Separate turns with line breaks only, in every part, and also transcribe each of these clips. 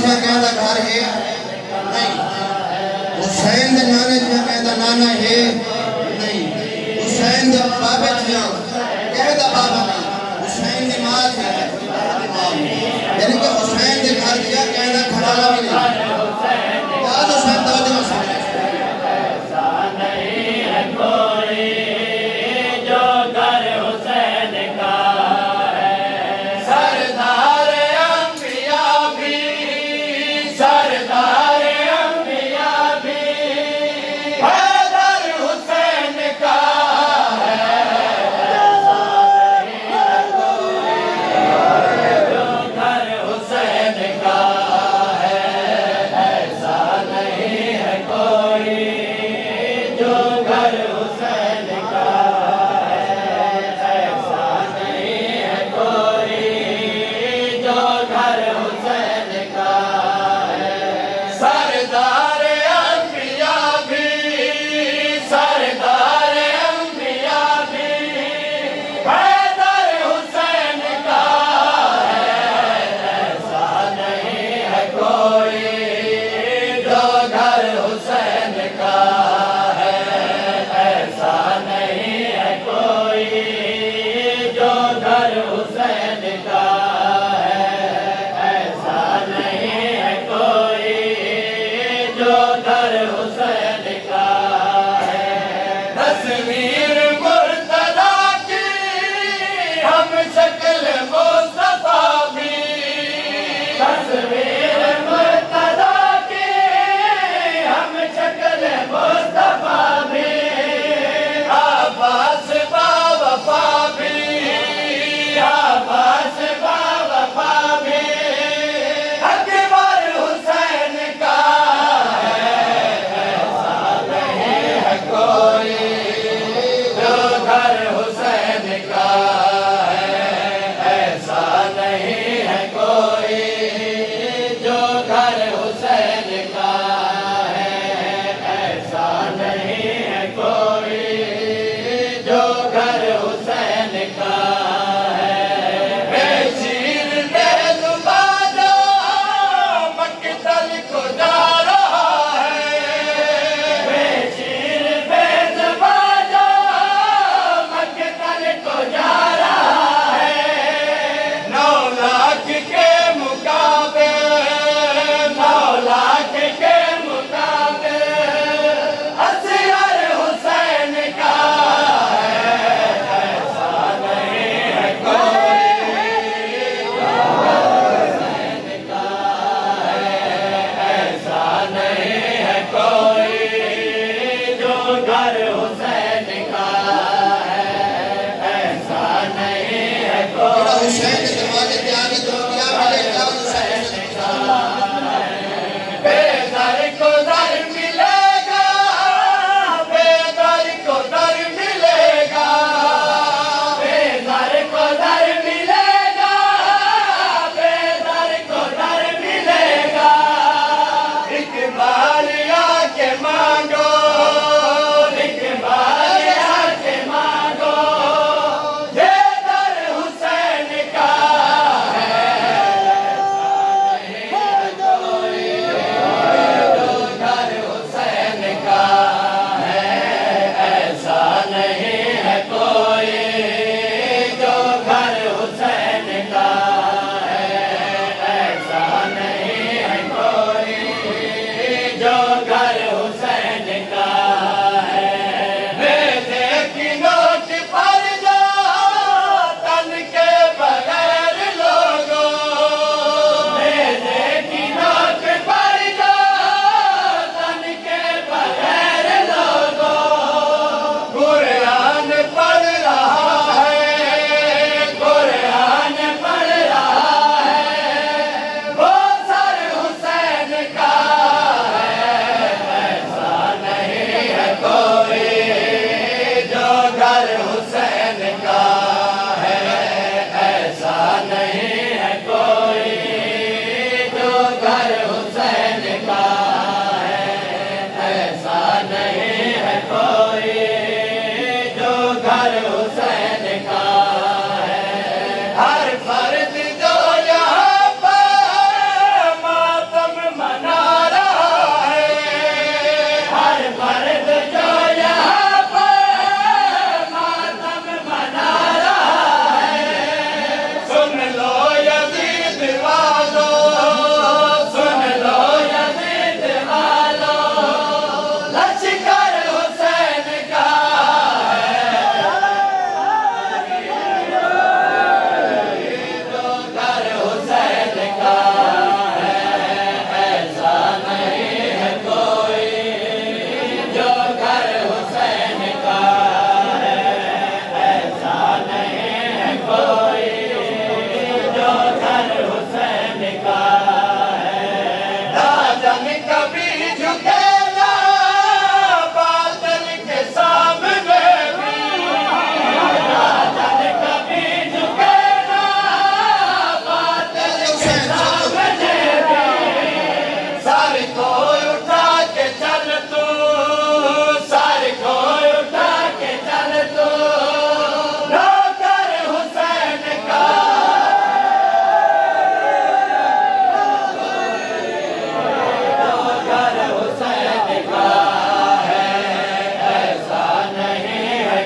जिया कहता घर है नहीं, हुसैन दे नाने जिया कहता नाना है नहीं, हुसैन दे बाबे जिया कहता बाबा नहीं, हुसैन दी मां है यानी कि हुसैन दे घर जिया कहता घराना भी नहीं। याद हुसैन तवज्जो से
हर फर्द जो यहाँ पर माता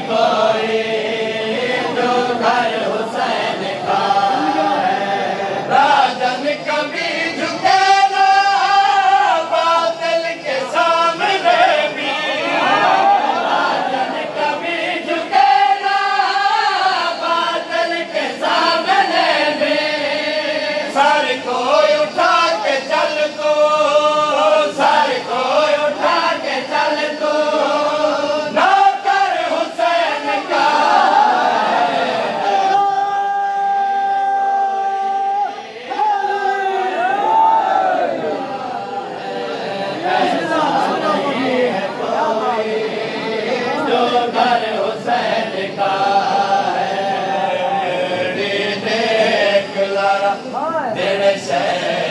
कोई जो घर हुसैन का है। राजन कभी झुके ना बादल के सामने भी, राजन कभी झुके ना बादल के सामने भी। सर को उठा के चल तू, सर को उठा के चल तू, नौकर हुसैन का जो घर हुसैन का है। देख ला तेरे शहर